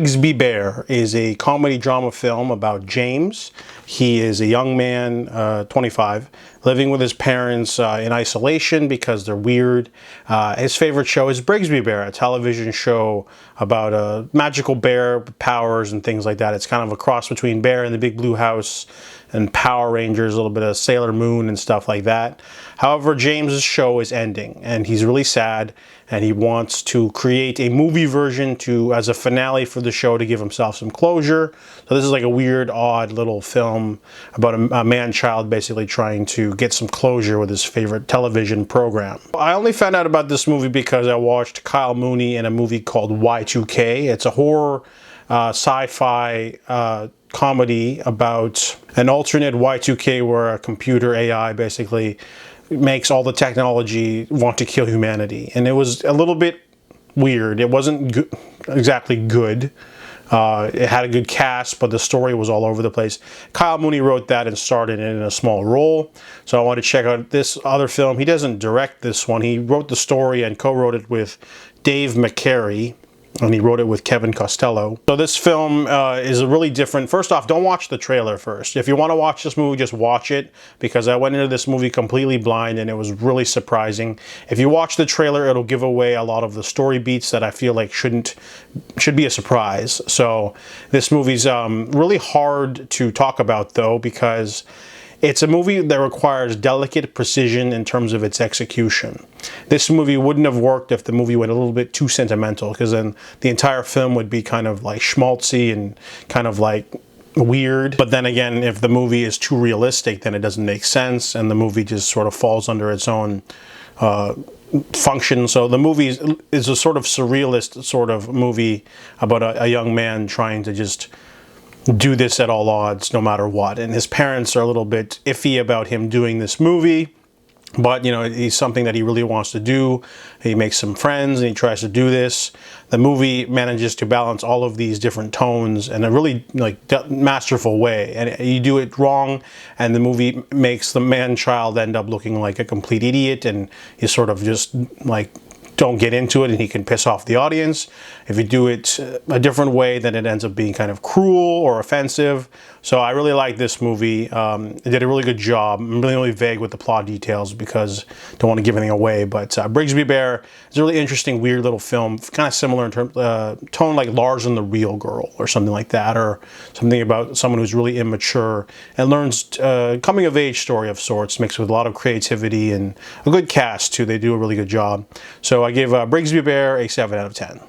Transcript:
Brigsby Bear is a comedy drama film about James. He is a young man, 25, living with his parents in isolation because they're weird. His favorite show is Brigsby Bear, a television show about a magical bear with powers and things like that. It's kind of a cross between Bear and the Big Blue House and Power Rangers, a little bit of Sailor Moon and stuff like that. However, James's show is ending and he's really sad, and he wants to create a movie version as a finale for the show to give himself some closure. So this is like a weird, odd little film about a man-child basically trying to get some closure with his favorite television program. I only found out about this movie because I watched Kyle Mooney in a movie called Y2K. It's a horror sci-fi comedy about an alternate Y2K where a computer AI basically makes all the technology want to kill humanity. And it was a little bit weird. It wasn't exactly good. It had a good cast, but the story was all over the place. Kyle Mooney wrote that and starred in it in a small role. So I want to check out this other film. He doesn't direct this one. He wrote the story and co-wrote it with Dave McCary, and he wrote it with Kevin Costello. So this film is a really different. First off, don't watch the trailer first. If you want to watch this movie, just watch it, because I went into this movie completely blind and it was really surprising. If you watch the trailer, it'll give away a lot of the story beats that I feel like should be a surprise. So this movie's really hard to talk about though, because it's a movie that requires delicate precision in terms of its execution. This movie wouldn't have worked if the movie went a little bit too sentimental, because then the entire film would be kind of like schmaltzy and kind of like weird. But then again, if the movie is too realistic, then it doesn't make sense, and the movie just sort of falls under its own function. So the movie is a sort of surrealist sort of movie about a young man trying to just do this at all odds, no matter what. And his parents are a little bit iffy about him doing this movie, but you know, it's something that he really wants to do. He makes some friends and he tries to do this. The movie manages to balance all of these different tones in a really masterful way. And you do it wrong, and the movie makes the man-child end up looking like a complete idiot, and you sort of just like don't get into it, and he can piss off the audience. If you do it a different way, then it ends up being kind of cruel or offensive. So I really like this movie. It did a really good job. I'm really vague with the plot details because I don't want to give anything away, but Brigsby Bear is a really interesting, weird little film, kind of similar in terms tone like Lars and the Real Girl or something like that, or something about someone who's really immature and learns coming of age story of sorts, mixed with a lot of creativity and a good cast too. They do a really good job. So I give Brigsby Bear a 7 out of 10.